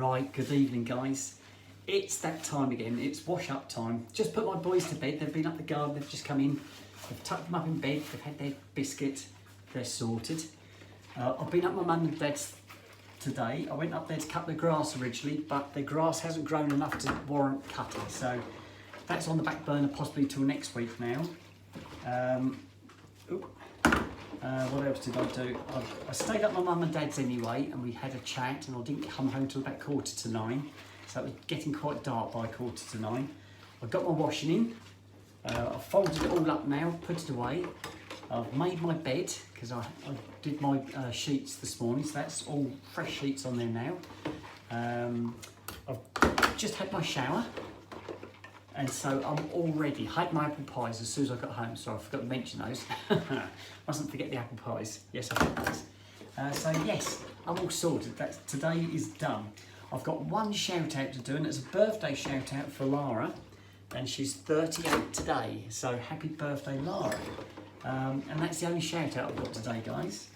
Right, good evening guys. It's that time again, it's wash up time. Just put my boys to bed, they've been up the garden, they've just come in. I've tucked them up in bed, they've had their biscuit, they're sorted. I've been up my mum and dad's today. I went up there to cut the grass originally, but the grass hasn't grown enough to warrant cutting. So that's on the back burner possibly till next week now. What else did I do? I stayed up my mum and dad's anyway, and we had a chat, and I didn't come home till about 9:45, so it was getting quite dark by 9:45. I got my washing in, I've folded it all up now, put it away. I've made my bed, because I did my sheets this morning, so that's all fresh sheets on there now. I've just had my shower, and so I'm all ready. I had my apple pies as soon as I got home, so I forgot to mention those. Mustn't forget the apple pies. Yes, I had those. So yes, I'm all sorted. Today is done. I've got one shout out to do, and it's a birthday shout out for Lara, and she's 38 today. So happy birthday, Lara. And that's the only shout out I've got today, guys.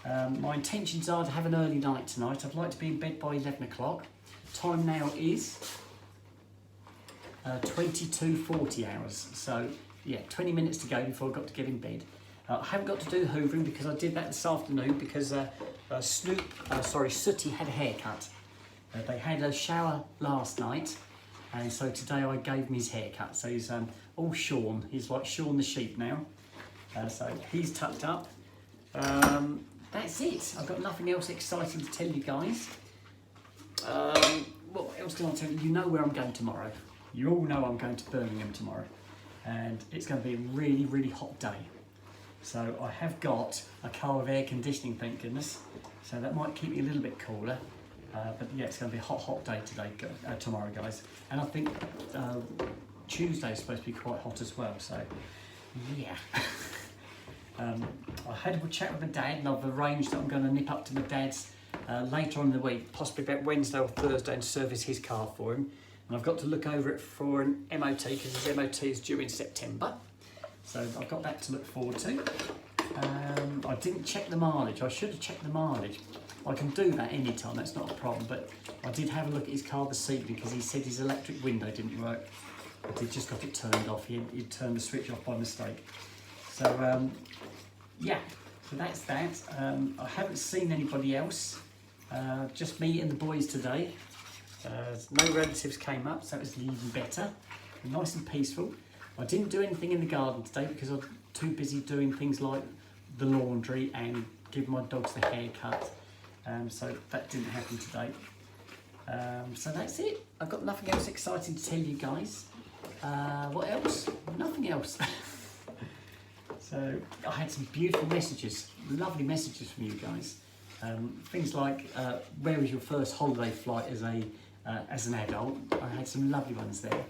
My intentions are to have an early night tonight. I'd like to be in bed by 11 o'clock. Time now is 22:40 hours, so yeah, 20 minutes to go before I've got to get in bed. I haven't got to do hoovering because I did that this afternoon because Sooty had a haircut. They had a shower last night, and so today I gave him his haircut. So he's all shorn. He's like Shaun the sheep now. So he's tucked up. That's it. I've got nothing else exciting to tell you guys. What else can I tell you? You know where I'm going tomorrow. You all know I'm going to Birmingham tomorrow, and it's going to be a really, really hot day. So I have got a car with air conditioning, thank goodness. So that might keep me a little bit cooler. But yeah, it's going to be a hot, hot day today, tomorrow, guys. And I think Tuesday is supposed to be quite hot as well. So yeah. I had a chat with my dad, and I've arranged that I'm going to nip up to my dad's later on in the week, possibly about Wednesday or Thursday, and service his car for him. And I've got to look over it for an MOT because his MOT is due in September. So I've got that to look forward to. I didn't check the mileage. I should have checked the mileage. I can do that anytime, that's not a problem. But I did have a look at his car this evening because he said his electric window didn't work. But he just got it turned off. He'd turned the switch off by mistake. So yeah, so that's that. I haven't seen anybody else. Just me and the boys today. No relatives came up, so it was even better. Nice and peaceful. I didn't do anything in the garden today because I'm too busy doing things like the laundry and giving my dogs the haircut. So that didn't happen today. So that's it. I've got nothing else exciting to tell you guys. What else? Nothing else. So I had some beautiful messages, lovely messages from you guys. Things like, where was your first holiday flight as an adult? I had some lovely ones there.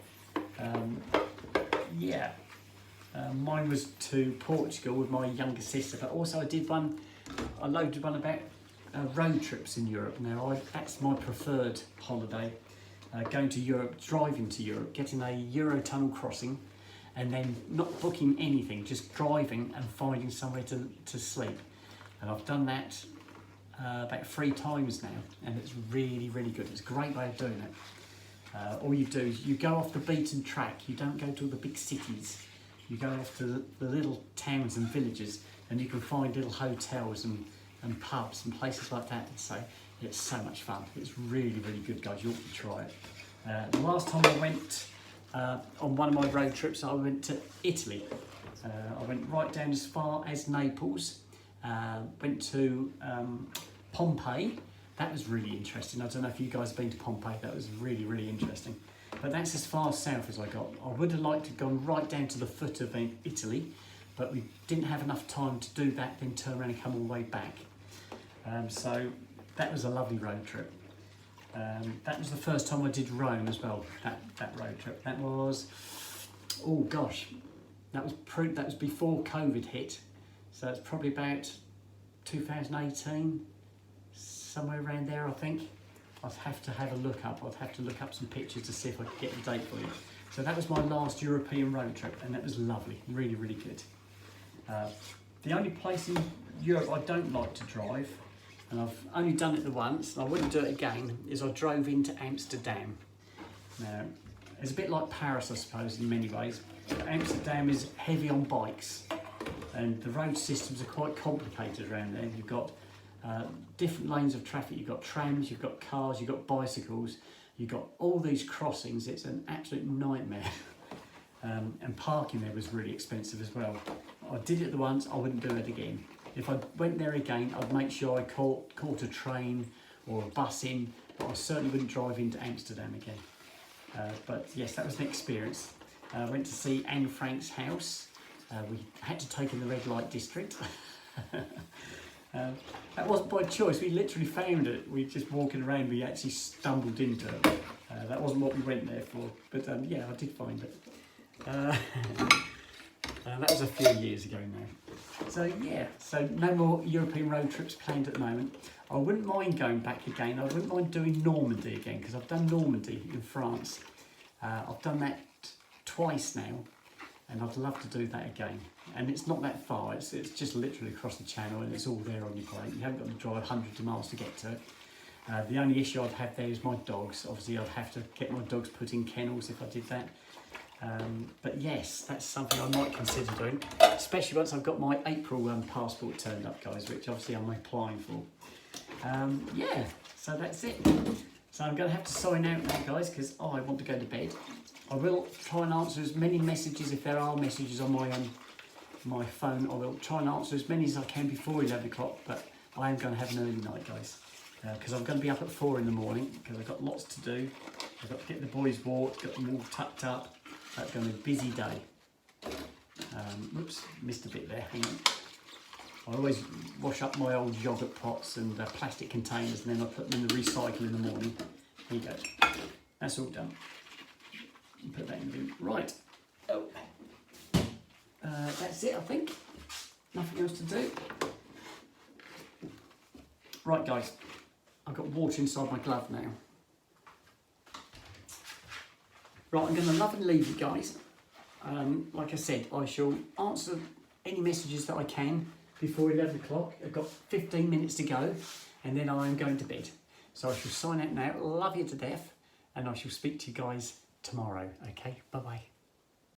Yeah, mine was to Portugal with my younger sister, but also I loaded one about road trips in Europe. Now that's my preferred holiday, going to Europe, driving to Europe, getting a Eurotunnel crossing, and then not booking anything, just driving and finding somewhere to sleep. And I've done that about 3 times now, and it's really, really good. It's a great way of doing it. All you do is you go off the beaten track. You don't go to all the big cities. You go off to the little towns and villages, and you can find little hotels and pubs and places like that. So it's so much fun. It's really, really good, guys. You ought to try it. The last time I went on one of my road trips, I went to Italy. I went right down as far as Naples. Went to Pompeii. That was really interesting. I don't know if you guys have been to Pompeii. That was really, really interesting. But that's as far south as I got. I would have liked to have gone right down to the foot of Italy, but we didn't have enough time to do that, then turn around and come all the way back. So that was a lovely road trip. That was the first time I did Rome as well, that road trip. That was, oh gosh, that was before COVID hit. So it's probably about 2018, somewhere around there, I think. I'd have to have a look up. I'd have to look up some pictures to see if I could get the date for you. So that was my last European road trip, and that was lovely, really, really good. The only place in Europe I don't like to drive and I've only done it the once, and I wouldn't do it again, is I drove into Amsterdam. Now, it's a bit like Paris, I suppose, in many ways. But Amsterdam is heavy on bikes, and the road systems are quite complicated around there. You've got different lanes of traffic, you've got trams, you've got cars, you've got bicycles, you've got all these crossings. It's an absolute nightmare. And parking there was really expensive as well. I did it the once, I wouldn't do it again. If I went there again, I'd make sure I caught a train or a bus in, but I certainly wouldn't drive into Amsterdam again. But yes, that was an experience. I went to see Anne Frank's house. We had to take in the red light district. That wasn't by choice, we literally found it. We just walking around, we actually stumbled into it. That wasn't what we went there for, but yeah, I did find it. That was a few years ago now. So yeah, so no more European road trips planned at the moment. I wouldn't mind going back again. I wouldn't mind doing Normandy again, because I've done Normandy in France. I've done that twice now, and I'd love to do that again. And it's not that far, it's just literally across the channel, and it's all there on your plate. You haven't got to drive hundreds of miles to get to it. The only issue I'd have there is my dogs. Obviously I'd have to get my dogs put in kennels if I did that. But yes, that's something I might consider doing, especially once I've got my April passport turned up, guys, which obviously I'm applying for. Yeah, so that's it. So I'm going to have to sign out now, guys, because I want to go to bed. I will try and answer as many messages, if there are messages on my phone. I will try and answer as many as I can before 11 o'clock, but I am going to have an early night, guys, because I'm going to be up at 4 in the morning, because I've got lots to do. I've got to get the boys walked, get them all tucked up. That's going to be a busy day. Whoops, missed a bit there, hang on. I always wash up my old yoghurt pots and plastic containers, and then I put them in the recycle in the morning. Here you go. That's all done. Put that in the bin. Right. Oh. That's it, I think. Nothing else to do. Right, guys. I've got water inside my glove now. Right, I'm going to love and leave you guys. Like I said, I shall answer any messages that I can before 11 o'clock. I've got 15 minutes to go, and then I am going to bed. So I shall sign out now. Love you to death, and I shall speak to you guys tomorrow. Okay, bye-bye.